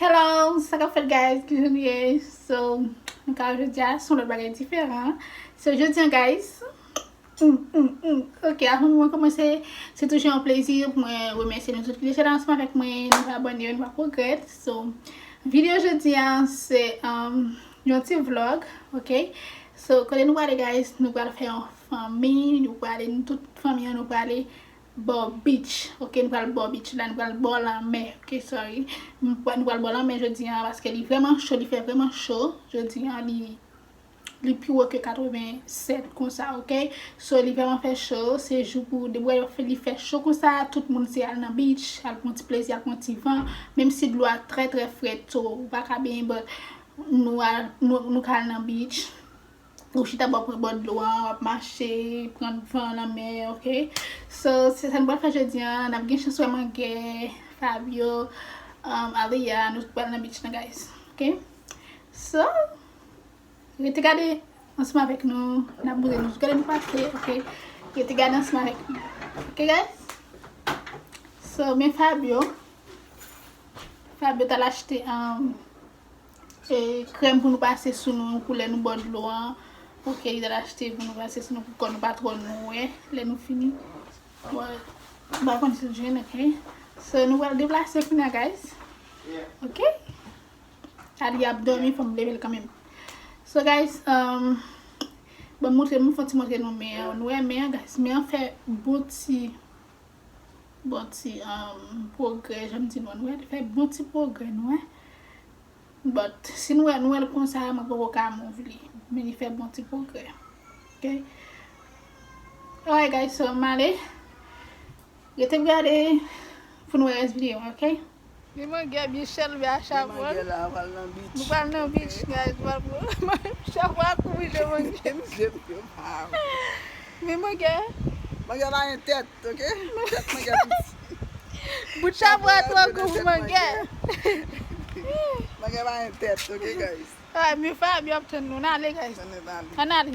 Hello, ça qu'a fait guys, bienvenue. So, nous avons aujourd'hui sur le bagage différent. So, aujourd'hui guys. Ok, avant de commencer, c'est toujours un plaisir pour moi remercier nous autres qui sont ensemble avec moi, nous abonner, nous progrès. So, vidéo aujourd'hui c'est un petit vlog, ok. So, quand nous allons guys, nous allons faire une famille, nous allons aller toute famille, nous allons aller Bow Beach, ok, nous allons Bow Beach, là nous allons boire la mer, ok, sorry, nous allons boire la mer jeudi parce qu'elle est vraiment chaud, il fait vraiment chaud, jeudi il plus haut que 87 comme ça, ok, so il vraiment fait chaud, c'est jour pour de boire, il fait chaud comme ça, tout le monde c'est aller dans beach, à un petit plaisir, à un petit vent, même si l'eau est très très frais, so pas bien, but nous allons dans beach. Ou si t'as pas pris bord de l'eau, on va marcher, prendre vent la mer, ok? So, c'est ça nous va faire jeudi, on a bien chance vraiment que Fabio, Alia, nous allons dans la beach, guys, ok? So, regardez ensemble avec nous, on a bougé, nous allons nous passer, ok? Regardez ensemble avec nous, ok guys? So, mais Fabio t'a acheté crème pour nous passer sous nous, pour les nous bord de l'eau, ok, il a acheté pour nous passer sinon pour qu'on ne pas trop nous, là nous fini. Ouais, bah quand c'est jeune, ok. So nous allons déplacer pour nous, guys. Ok. Allez, abdomen, faut me lever quand même. So guys, bon montrer nous faut montrer nous mais nous mais guys, mais on fait petit progrès, j'aime dire nous fait petit progrès nous. But si nous comme ça, on peut pas mouver, mais il fait bon petit progrès. Ok. Alright guys, so allez, je te regarde pour nous reste vidéo, ok? Je me regarde Michel à chaque fois. Nous parlons dans beach, guys. Chaque fois que je me regarde. Mais me regarde. Je regarde une tête, ok? Tête, me regarde. Pour chaque fois que vous me regardez. Je regarde une tête, ok, guys? Ah, mais Fabio obtient nous, allez guys. Allez.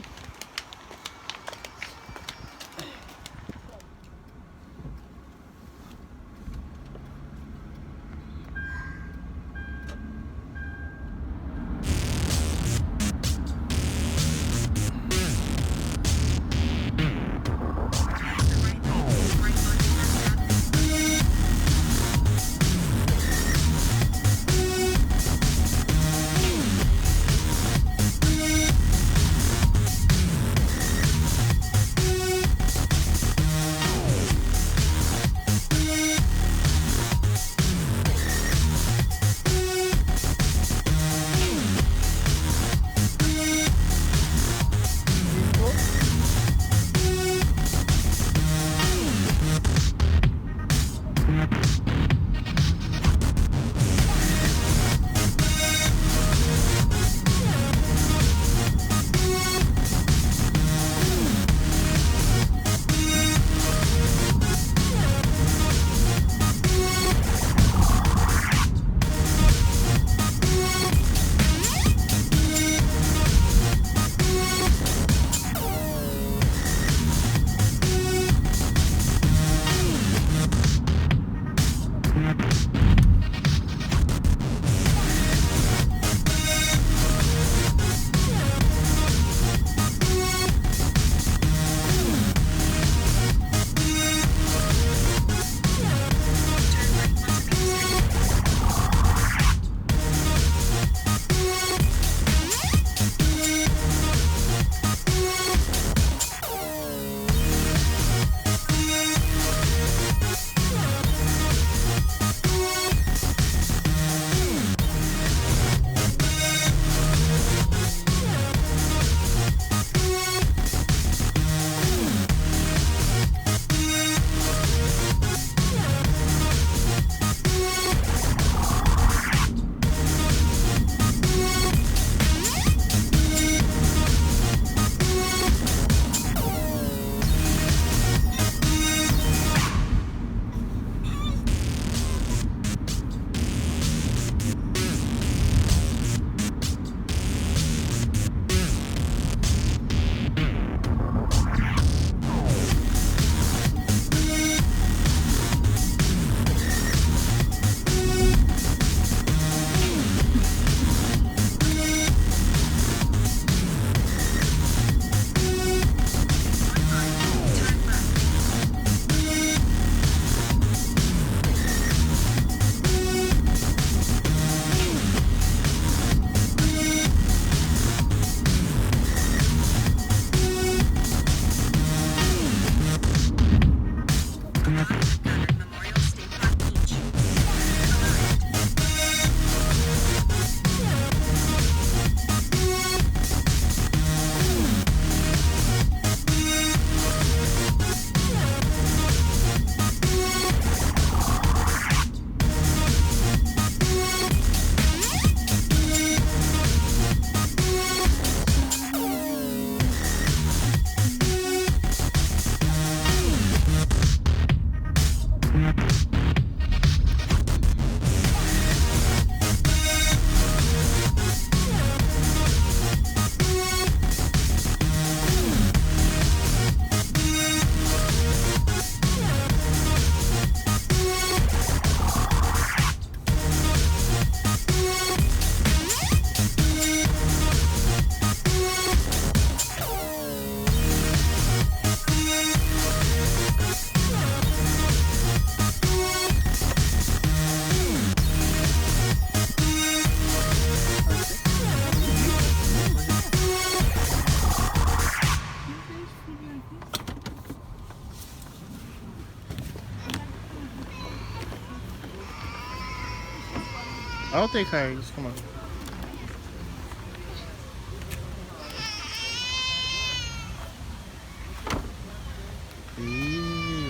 I'll take her. Just come on.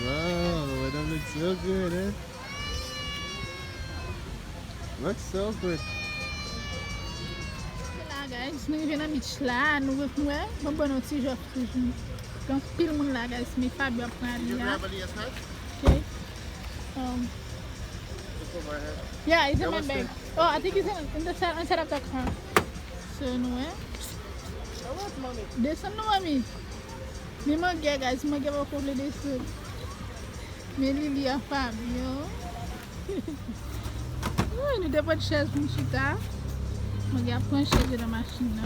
Wow, that looks so good, eh? Looks so good. Là, guys, nous venons à beach là, nous venons à bon petit job toujours. Donc, pile monde là, guys, mais Fabio prend là. Okay. Yeah, it's in my bag. Oh, I think it's in the inside of the car. So, no, This one, no, mommy. Me mangue, guys, me give a couple of this. Me Lily a Fabio. Nous devons pas de chaise pour chita. Je vais prendre une chaise de la machine.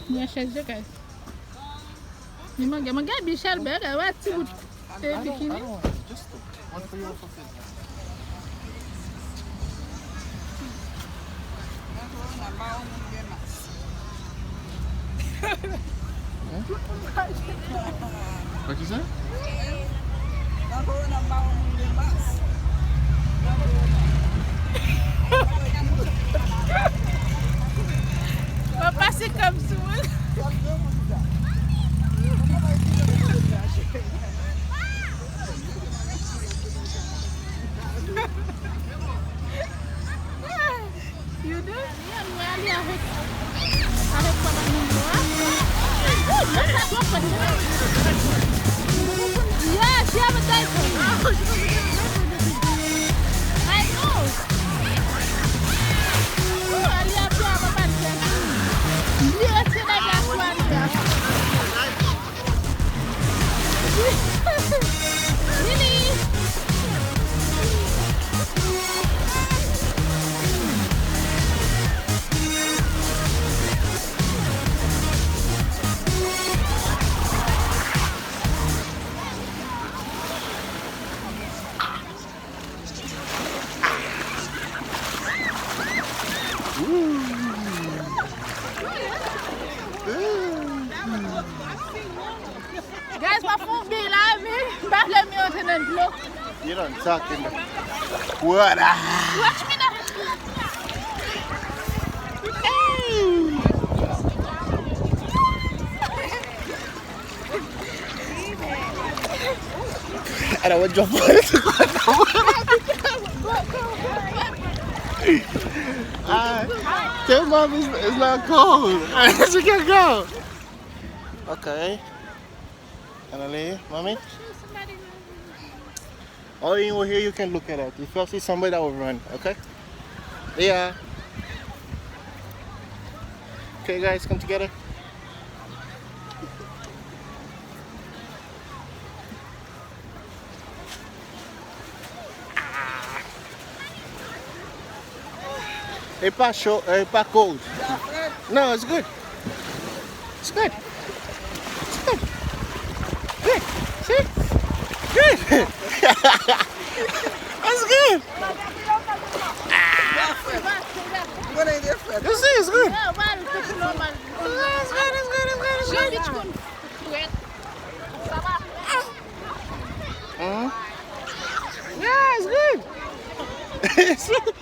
Il y a une chaise de guys. Je vais Michel Berg. Je vais petit bout de bikini. Just one for you, one for kids. What you say? Va passer comme ça. You do? Yeah, avec Papa yeah, she have a diaper. I know. Oh, Ali a pris un papa de lui retirer la glace. Lily. Guys, my phone be live me. Back let me out in the block. You don't talk in the... What? Watch me now. Hey. I don't want to jump on it. Tell mom it's not cold. She can go. Okay. Annalie, mommy? Or you here you can look at it. If you see somebody that will run, okay? Yeah. Okay guys, come together. It's pas chaud, it's pas cold. No, it's good. It's good. It's good. Good. See? Good. That's good. You see, it's good. It's good, it's good. Yeah, it's good. It's good.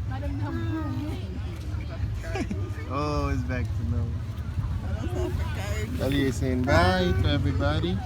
Madame Dambo. Oh, it's back to normal. Ano sa pagkain? Ali is saying bye to everybody.